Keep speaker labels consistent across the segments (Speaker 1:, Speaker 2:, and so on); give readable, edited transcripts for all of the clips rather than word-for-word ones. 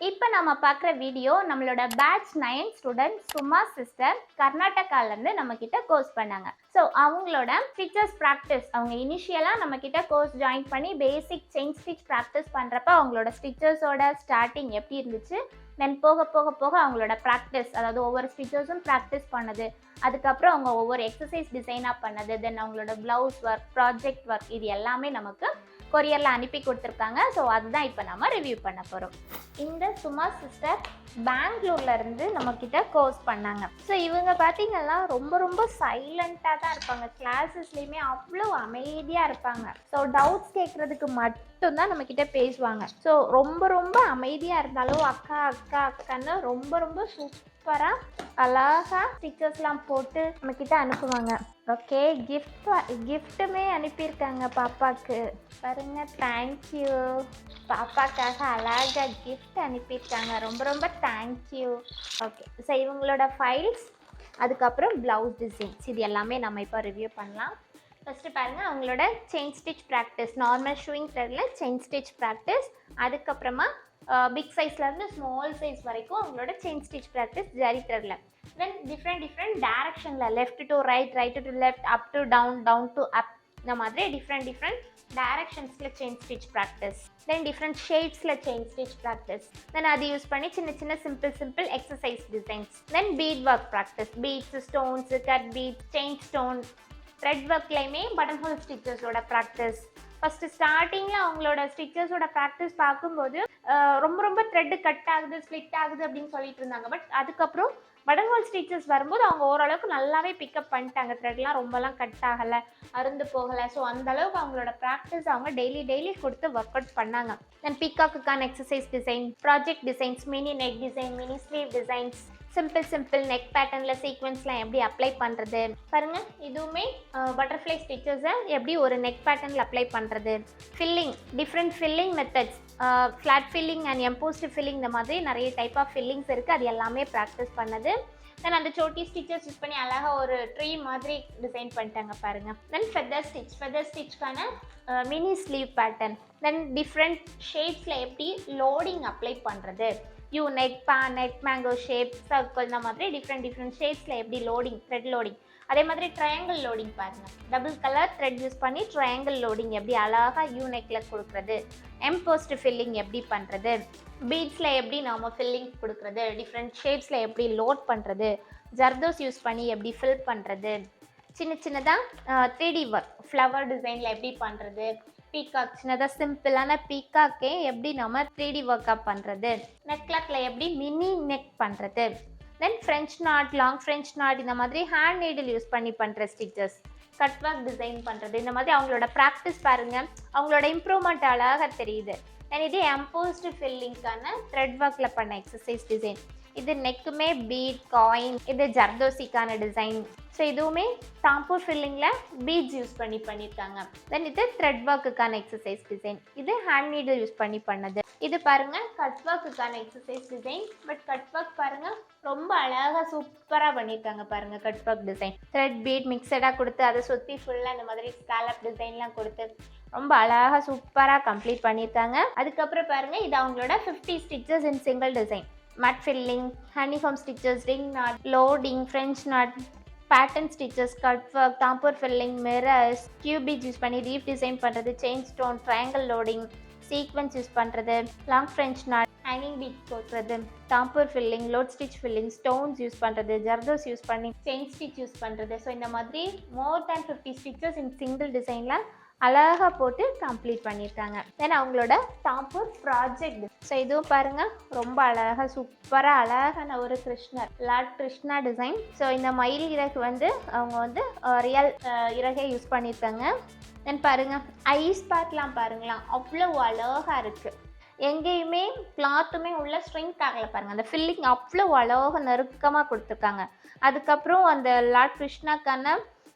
Speaker 1: இப்போ நம்ம பார்க்குற வீடியோ நம்மளோட பேட்ச் 9 ஸ்டூடெண்ட் சுமா சிஸ்டர் கர்நாடகாலேருந்து நம்மக்கிட்ட கோர்ஸ் பண்ணாங்க. ஸோ அவங்களோட ஸ்டிச்சஸ் ப்ராக்டிஸ் அவங்க இனிஷியலாக நம்மக்கிட்ட கோர்ஸ் ஜாயின் பண்ணி பேசிக் செயின் ஸ்டிச் ப்ராக்டிஸ் பண்ணுறப்ப அவங்களோட ஸ்டிச்சஸோட ஸ்டார்டிங் எப்படி இருந்துச்சு, தென் போக போக போக அவங்களோட ப்ராக்டிஸ், அதாவது ஒவ்வொரு ஸ்டிச்சஸும் ப்ராக்டிஸ் பண்ணது, அதுக்கப்புறம் அவங்க ஒவ்வொரு எக்ஸசைஸ் டிசைனாக பண்ணது, தென் அவங்களோட ப்ளவுஸ் ஒர்க், ப்ராஜெக்ட் ஒர்க், இது எல்லாமே நமக்கு கொரியரில் அனுப்பி கொடுத்துருக்காங்க. ஸோ அதுதான் இப்போ நம்ம ரிவ்யூ பண்ண போகிறோம். இந்த சுமா சிஸ்டர் பெங்களூர்லேருந்து நம்மக்கிட்ட கோர்ஸ் பண்ணாங்க. ஸோ இவங்க பார்த்திங்கன்னா ரொம்ப சைலண்ட்டாக தான் இருப்பாங்க. கிளாஸஸ்லேயுமே அவ்வளோ அமைதியாக இருப்பாங்க. ஸோ டவுட்ஸ் கேட்குறதுக்கு மட்டும்தான் நம்மக்கிட்ட பேசுவாங்க. ஸோ ரொம்ப அமைதியாக இருந்தாலும் அக்கான்னு ரொம்ப சூப்பராக அழகாக ஸ்டிக்கர்ஸ்லாம் போட்டு நம்மக்கிட்ட அனுப்புவாங்க. ஓகே, கிஃப்ட்டுமே அனுப்பியிருக்காங்க பாப்பாவுக்கு. பாருங்க, தேங்க்யூ. பாப்பாக்காக அழகாக கிஃப்ட் அனுப்பியிருக்காங்க. ரொம்ப தேங்க்யூ. ஓகே, ஸோ இவங்களோட ஃபைல்ஸ், அதுக்கப்புறம் ப்ளவுஸ் டிசைன்ஸ், இது எல்லாமே நம்ம இப்போ ரிவ்யூ பண்ணலாம். ஃபஸ்ட்டு பாருங்கள், அவங்களோட chain stitch practice, normal sewing த்ரெட்டில் செயின் ஸ்டிச் ப்ராக்டிஸ், அதுக்கப்புறமா பிக் சைஸ்லேருந்து ஸ்மால் சைஸ் வரைக்கும் அவங்களோட செயின் ஸ்டிச் ப்ராக்டிஸ் ஜரி த்ரெட்டில். தென் டிஃப்ரெண்ட் டைரக்ஷனில் left to right, right to left, up to down, down to up, இந்த மாதிரி டிஃப்ரெண்ட் டைரக்ஷன்ஸில் chain stitch practice. Then different ஷேட்ஸில் செயின் ஸ்டிச் ப்ராக்டிஸ். தென் அது யூஸ் பண்ணி சின்ன simple exercise designs. Then bead work practice, beads, stones, cut beads, chain stone, thread ஒர்க்லையுமே button hole ஸ்டிச்சஸோட ப்ராக்டிஸ். ஃபஸ்ட்டு ஸ்டார்டிங்கில் அவங்களோட ஸ்டிச்சஸோட ப்ராக்டிஸ் பார்க்கும்போது ரொம்ப த்ரெட்டு கட் ஆகுது, ஸ்ப்ளிட் ஆகுது அப்படின்னு சொல்லிட்டு இருந்தாங்க. பட் அதுக்கப்புறம் பட்டன் ஹோல் ஸ்டிச்சஸ் வரும்போது அவங்க ஓரளவுக்கு நல்லாவே பிக்கப் பண்ணிட்டாங்க. த்ரெட்லாம் ரொம்பலாம் கட் ஆகலை, அருந்து போகலை. ஸோ அந்தளவுக்கு அவங்களோட ப்ராக்டிஸ் அவங்க டெய்லி கொடுத்து ஒர்க் அவுட் பண்ணாங்க. தென் பீகாக்குக்கான exercise design, project designs, mini neck design, mini sleeve designs, simple neck பேட்டர்னில் சீக்வன்ஸ்லாம் எப்படி அப்ளை பண்ணுறது பாருங்கள். இதுவுமே பட்டர்ஃப்ளை ஸ்டிச்சஸை எப்படி ஒரு நெக் பேட்டர்னில் அப்ளை பண்ணுறது, filling, different filling methods, flat filling and embossed filling, இந்த மாதிரி நிறைய டைப் ஆஃப் ஃபில்லிங்ஸ் இருக்குது. அது எல்லாமே ப்ராக்டிஸ் பண்ணது. தென் அந்த சோட்டி ஸ்டிச்சஸ் யூஸ் பண்ணி அழகாக ஒரு ட்ரீ மாதிரி டிசைன் பண்ணிட்டாங்க பாருங்கள். தென் ஃபெதர் ஸ்டிச்க்கான mini sleeve pattern. Then different ஷேப்ஸில் எப்படி லோடிங் அப்ளை பண்ணுறது, U neck, neck mango shape, circle, இந்த மாதிரி டிஃப்ரெண்ட் ஷேப்ஸில் எப்படி லோடிங், த்ரெட் லோடிங். அதே மாதிரி ட்ரையாங்கிள் லோடிங் பாருங்கள். டபுள் கலர் த்ரெட் யூஸ் பண்ணி ட்ரையாங்கிள் லோடிங் எப்படி அழகாக யூ நெக்கில் கொடுக்குறது, எம்போஸ்ட் ஃபில்லிங் எப்படி பண்ணுறது, பீட்ஸில் எப்படி நம்ம ஃபில்லிங் கொடுக்குறது, டிஃப்ரெண்ட் ஷேப்ஸில் எப்படி லோட் பண்ணுறது, ஜர்தோஸ் யூஸ் பண்ணி எப்படி ஃபில் பண்ணுறது, சின்னதாக 3D ஒர்க், ஃப்ளவர் டிசைனில் எப்படி பண்ணுறது, பீகாக், சின்னதாக சிம்பிளான பீகாக்கே எப்படி நம்ம 3D ஒர்க்காக பண்ணுறது, நெக் கிளாத்தில் எப்படி மினி நெக் பண்ணுறது, then French knot, long French knot, இந்த மாதிரி ஹேண்ட் நீடில் யூஸ் பண்ணி பண்ணுற ஸ்டிச்சஸ், கட் ஒர்க் டிசைன் பண்ணுறது, இந்த மாதிரி அவங்களோட ப்ராக்டிஸ் பாருங்கள். அவங்களோட இம்ப்ரூவ்மெண்ட் அழகாக தெரியுது. தென் இது எம்போஸ்டு ஃபில்லிங்க்கான த்ரெட் ஒர்க்கில் பண்ண எக்ஸசைஸ் டிசைன். இது நெக்குமே பீட், காயின், இது ஜர்தோசிக்கான டிசைன். ஸோ இதுவுமே தாம்பூர் ஃபில்லிங்கில் பீட்ஸ் யூஸ் பண்ணி பண்ணியிருக்காங்க. தென் இது த்ரெட் ஒர்க்குக்கான எக்ஸசைஸ் டிசைன். இது ஹேண்ட் நீடில் யூஸ் பண்ணி பண்ணது. இது பாருங்கள், கட் ஒர்க்குக்கான exercise design. But cut work பாருங்கள், ரொம்ப அழகாக சூப்பராக பண்ணியிருக்காங்க பாருங்கள். Cut work design thread bead மிக்சடாக கொடுத்து அதை சுற்றி ஃபுல்லாக இந்த மாதிரி ஸ்காலப் டிசைன்லாம் கொடுத்து ரொம்ப அழகாக சூப்பராக கம்ப்ளீட் பண்ணியிருக்காங்க. அதுக்கப்புறம் பாருங்கள், இது அவங்களோட 50 stitches in single design. Mud filling, ஹனிஹோம் stitches, ring knot, loading, French knot, pattern stitches, cut work, tambour filling, mirrors, cubic use பண்ணி ரீஃப் டிசைன் பண்ணுறது, chain stone, triangle loading, sequins use பண்ணுறது, long French knot, hanging bead போடுறது, tambour filling, load stitch filling, stones use பண்ணுறது, zardozi use பண்ணி chain stitch use பண்ணுறது. So இந்த மாதிரி மோர் தேன் 50 stitches in single டிசைனில் அழகாக போட்டு கம்ப்ளீட் பண்ணியிருக்காங்க. தென் அவங்களோட தாம்பூர் ப்ராஜெக்ட். ஸோ இதுவும் பாருங்கள், ரொம்ப அழகாக சூப்பராக அழகான ஒரு கிருஷ்ணர், லார்ட் கிருஷ்ணா டிசைன். ஸோ இந்த மயில் இறகு அவங்க ரியல் இறகை யூஸ் பண்ணியிருக்காங்க. தென் பாருங்கள், ஐஸ் பார்ட்லாம் பாருங்களாம், அவ்வளோ அழகாக இருக்குது. எங்கேயுமே கிளாத்துமே உள்ள ஸ்ட்ரிங்க் ஆகலை பாருங்கள். அந்த ஃபில்லிங் அவ்வளோ அழகாக நெருக்கமாக கொடுத்துருக்காங்க. அதுக்கப்புறம் அந்த லார்ட் கிருஷ்ணாக்கான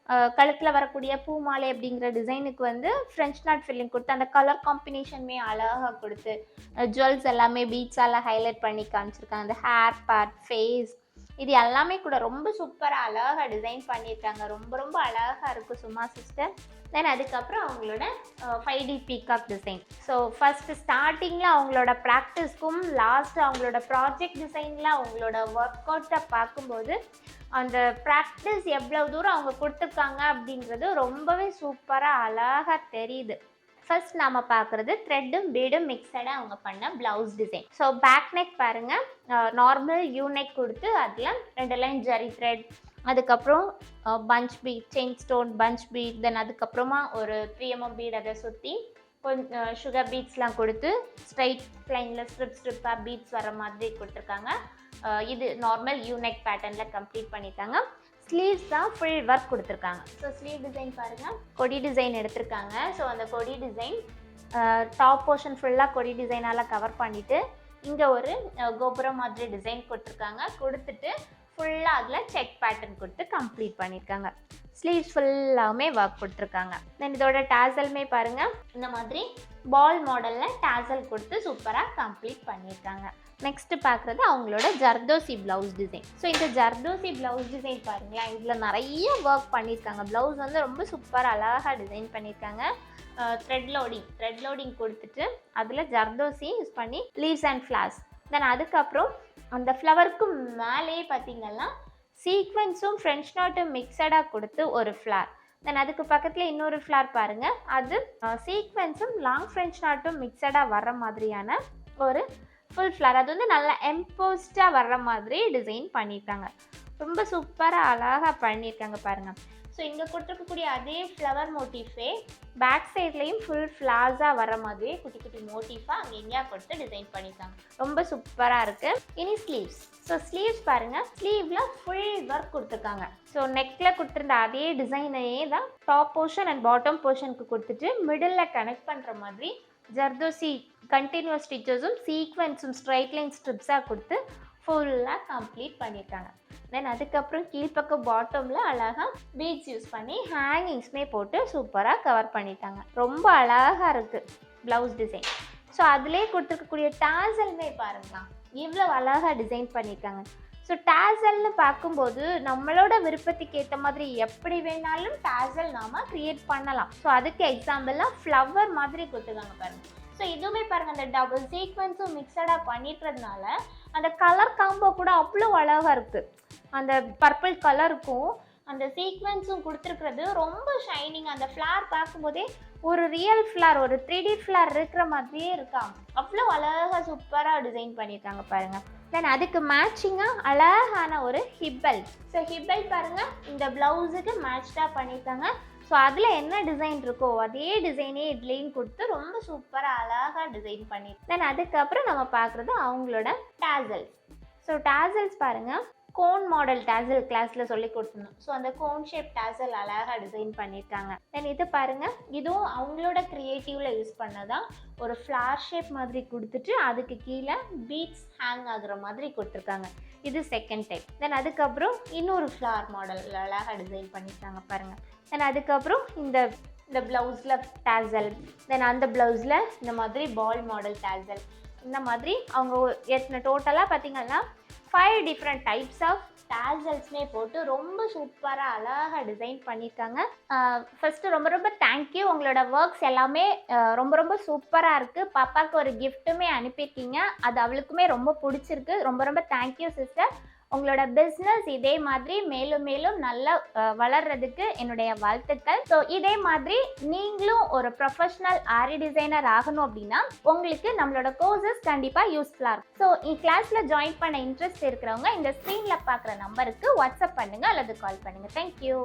Speaker 1: கழுத்தில் வரக்கூடிய பூ மாலை அப்படிங்கிற டிசைனுக்கு ஃப்ரெஞ்ச் நாட் ஃபில்லிங் கொடுத்து அந்த கலர் காம்பினேஷனுமே அழகாக கொடுத்து ஜுவல்ஸ் எல்லாமே பீட்ஸால் ஹைலைட் பண்ணி காமிச்சிருக்காங்க. அந்த ஹேர் பார்ட், ஃபேஸ், இது எல்லாமே கூட ரொம்ப சூப்பராக அழகாக டிசைன் பண்ணியிருக்காங்க. ரொம்ப ரொம்ப அழகாக இருக்குது சும்மா சிஸ்டர். தென் அதுக்கப்புறம் அவங்களோட 5D peacock design. So first ஸ்டார்டிங்கில் அவங்களோட ப்ராக்டிஸ்க்கும் லாஸ்ட் அவங்களோட ப்ராஜெக்ட் டிசைனில் அவங்களோட ஒர்க் அவுட்டை பார்க்கும்போது அந்த ப்ராக்டிஸ் எவ்வளோ தூரம் அவங்க கொடுத்துருக்காங்க அப்படின்றது ரொம்பவே சூப்பராக அழகாக தெரியுது. ஃபர்ஸ்ட் நாம் பார்க்குறது த்ரெட்டும் பீடும் மிக்சடாக அவங்க பண்ண blouse design. So back neck பாருங்கள், நார்மல் யூ நெக் கொடுத்து அதில் 2 லைன் ஜரி த்ரெட், அதுக்கப்புறம் punch bead, chain stone punch bead, then அதுக்கப்புறமா ஒரு 3mm பீட் அதை சுற்றி கொஞ்சம் சுகர் பீட்ஸ்லாம் கொடுத்து ஸ்ட்ரைட் லைனில் ஸ்ட்ரிப்பாக பீட்ஸ் வர மாதிரி கொடுத்துருக்காங்க. இது நார்மல் யூ நெக் பேட்டர்னில் கம்ப்ளீட் பண்ணியிருக்காங்க. ஸ்லீவ்ஸ் தான் ஃபுல் ஒர்க் கொடுத்துருக்காங்க. ஸோ ஸ்லீவ் டிசைன் பாருங்கள், கொடி டிசைன் எடுத்திருக்காங்க. ஸோ அந்த கொடி டிசைன் டாப் போர்ஷன் ஃபுல்லாக கொடி டிசைனால் கவர் பண்ணிவிட்டு இங்கே ஒரு கோபுரம் மாதிரி டிசைன் கொடுத்துருக்காங்க. கொடுத்துட்டு ஃபுல்லாக அதில் செக் பேட்டர்ன் கொடுத்து கம்ப்ளீட் பண்ணியிருக்காங்க. ஸ்லீவ்ஸ் ஃபுல்லாகவுமே ஒர்க் கொடுத்துருக்காங்க. தென் இதோட டேசலுமே பாருங்கள், இந்த மாதிரி பால் மாடலில் டேசல் கொடுத்து சூப்பராக கம்ப்ளீட் பண்ணியிருக்காங்க. நெக்ஸ்ட்டு பார்க்குறது அவங்களோட ஜர்தோசி ப்ளவுஸ் டிசைன். ஸோ இந்த ஜர்தோசி ப்ளவுஸ் டிசைன் பாருங்களேன், இதில் நிறைய ஒர்க் பண்ணியிருக்காங்க. ப்ளவுஸ் வந்து ரொம்ப சூப்பராக அழகாக டிசைன் பண்ணியிருக்காங்க. த்ரெட் லோடிங் கொடுத்துட்டு அதில் ஜர்தோசி யூஸ் பண்ணி லீவ்ஸ் அண்ட் ஃப்ளார்ஸ். தென் அதுக்கப்புறம் அந்த ஃப்ளவருக்கு மேலேயே பார்த்திங்கன்னா சீக்வென்ஸும் ஃப்ரெஞ்ச் நாட்டும் மிக்சடாக கொடுத்து ஒரு ஃப்ளார். தென் அதுக்கு பக்கத்தில் இன்னொரு ஃப்ளார் பாருங்கள், அது சீக்வென்ஸும் லாங் ஃப்ரெஞ்ச் நாட்டும் மிக்சடாக வர்ற மாதிரியான ஒரு ஃபுல் ஃப்ளார். அது வந்து நல்லா எம்போஸ்டாக வர்ற மாதிரி டிசைன் பண்ணியிருக்காங்க. ரொம்ப சூப்பராக அழகாக பண்ணியிருக்காங்க பாருங்கள். ஸோ இங்கே கொடுத்துருக்கக்கூடிய அதே ஃப்ளவர் மோட்டிஃபே பேக் சைட்லேயும் ஃபுல் ஃப்ளார்ஸாக வர மாதிரியே குட்டி குட்டி மோட்டிஃபாக அங்கே எங்கேயா கொடுத்து டிசைன் பண்ணியிருக்காங்க. ரொம்ப சூப்பராக இருக்குது. இனி ஸ்லீவ்ஸ். ஸோ ஸ்லீவ்ஸ் பாருங்கள், ஸ்லீவில் ஃபுல் ஒர்க் கொடுத்துருக்காங்க. ஸோ நெக்கில் கொடுத்துருந்த அதே டிசைனையே தான் டாப் போர்ஷன் அண்ட் பாட்டம் போர்ஷனுக்கு கொடுத்துட்டு மிடில் கனெக்ட் பண்ணுற மாதிரி ஜர்தோசி கண்டினியூஸ் ஸ்டிச்சஸும் சீக்வென்ஸும் ஸ்ட்ரைட் லைன் ஸ்ட்ரிப்ஸாக கொடுத்து ஃபுல்லாக கம்ப்ளீட் பண்ணியிருக்காங்க. தென் அதுக்கப்புறம் கீழ்ப்பக்கம் பாட்டமில் அழகாக பீட்ஸ் யூஸ் பண்ணி ஹேங்கிங்ஸ்மே போட்டு சூப்பராக கவர் பண்ணிட்டாங்க. ரொம்ப அழகாக இருக்குது ப்ளவுஸ் டிசைன். ஸோ அதிலே கொடுத்துருக்கக்கூடிய டேசல்மே பாருங்களா இவ்வளோ அழகாக டிசைன் பண்ணியிருக்காங்க. ஸோ டேசல்னு பார்க்கும்போது நம்மளோட விருப்பத்துக்கு ஏற்ற மாதிரி எப்படி வேணாலும் டேசல் நாம் க்ரியேட் பண்ணலாம். ஸோ அதுக்கு எக்ஸாம்பிளாக ஃப்ளவர் மாதிரி கொடுத்துருக்காங்க பாருங்கள். ஸோ இதுவுமே பாருங்கள், அந்த டபுள் சீக்வென்ஸும் மிக்சடாக பண்ணிட்டுறதுனால அந்த கலர் காம்போ கூட அவ்வளோ அழகாக இருக்குது. அந்த பர்பிள் கலருக்கும் அந்த சீக்வென்ஸும் கொடுத்துருக்கிறது ரொம்ப ஷைனிங். அந்த ஃப்ளார் பார்க்கும்போதே ஒரு ரியல் ஃப்ளார், ஒரு 3D ஃப்ளார் இருக்கிற மாதிரியே இருக்காங்க. அவ்வளோ அழகாக சூப்பராக டிசைன் பண்ணியிருக்காங்க பாருங்கள். தென் அதுக்கு மேட்சிங்காக அழகான ஒரு ஹிப்பல். ஸோ ஹிப்பல் பாருங்கள், இந்த ப்ளவுஸுக்கு மேட்ச்டாக பண்ணியிருக்காங்க. ஸோ அதில் என்ன டிசைன் இருக்கோ அதே டிசைனே இதுலேயும் கொடுத்து ரொம்ப சூப்பராக அழகாக டிசைன் பண்ணி. தென் அதுக்கப்புறம் நம்ம பார்க்குறது அவங்களோட டேசல்ஸ். ஸோ டேசல்ஸ் பாருங்கள், கோன் மாடல் டேசல் கிளாஸில் சொல்லி கொடுத்துருந்தோம். ஸோ அந்த கோன் ஷேப் டேசல் அழகாக டிசைன் பண்ணியிருக்காங்க. தென் இது பாருங்கள், இதுவும் அவங்களோட க்ரியேட்டிவில் யூஸ் பண்ணதான் ஒரு ஃப்ளார் ஷேப் மாதிரி கொடுத்துட்டு அதுக்கு கீழே பீட்ஸ் ஹேங் ஆகுற மாதிரி கொடுத்துருக்காங்க. இது செகண்ட் டைப். தென் அதுக்கப்புறம் இன்னொரு ஃப்ளார் மாடல் அழகாக டிசைன் பண்ணியிருக்காங்க பாருங்கள். தென் அதுக்கப்புறம் இந்த ப்ளவுஸில் டேசல், தென் அந்த ப்ளவுஸில் இந்த மாதிரி பால் மாடல் டேசல், இந்த மாதிரி அவங்க எத்தனை டோட்டலாக பார்த்திங்கன்னா 5 டிஃப்ரெண்ட் டைப்ஸ் ஆஃப் டேசல்ஸ்மே போட்டு ரொம்ப சூப்பராக அழகாக டிசைன் பண்ணியிருக்காங்க. ஃபஸ்ட்டு ரொம்ப ரொம்ப தேங்க்யூ. உங்களோட ஒர்க்ஸ் எல்லாமே ரொம்ப ரொம்ப சூப்பராக இருக்குது. பாப்பாவுக்கு ஒரு கிஃப்ட்டுமே அனுப்பியிருக்கீங்க, அது அவளுக்குமே ரொம்ப பிடிச்சிருக்கு. ரொம்ப ரொம்ப தேங்க்யூ சிஸ்டர். உங்களோட பிஸ்னஸ் இதே மாதிரி மேலும் மேலும் நல்லா வளர்றதுக்கு என்னுடைய வாழ்த்துக்கள். ஸோ இதே மாதிரி நீங்களும் ஒரு ப்ரொஃபஷனல் ஆரி டிசைனர் ஆகணும் அப்படின்னா உங்களுக்கு நம்மளோட கோர்சஸ் கண்டிப்பாக யூஸ்ஃபுல்லாக இருக்கும். ஸோ கிளாஸில் ஜாயின் பண்ண இன்ட்ரெஸ்ட் இருக்கிறவங்க இந்த ஸ்க்ரீனில் பார்க்குற நம்பருக்கு வாட்ஸ்அப் பண்ணுங்கள் அல்லது கால் பண்ணுங்கள். தேங்க்யூ.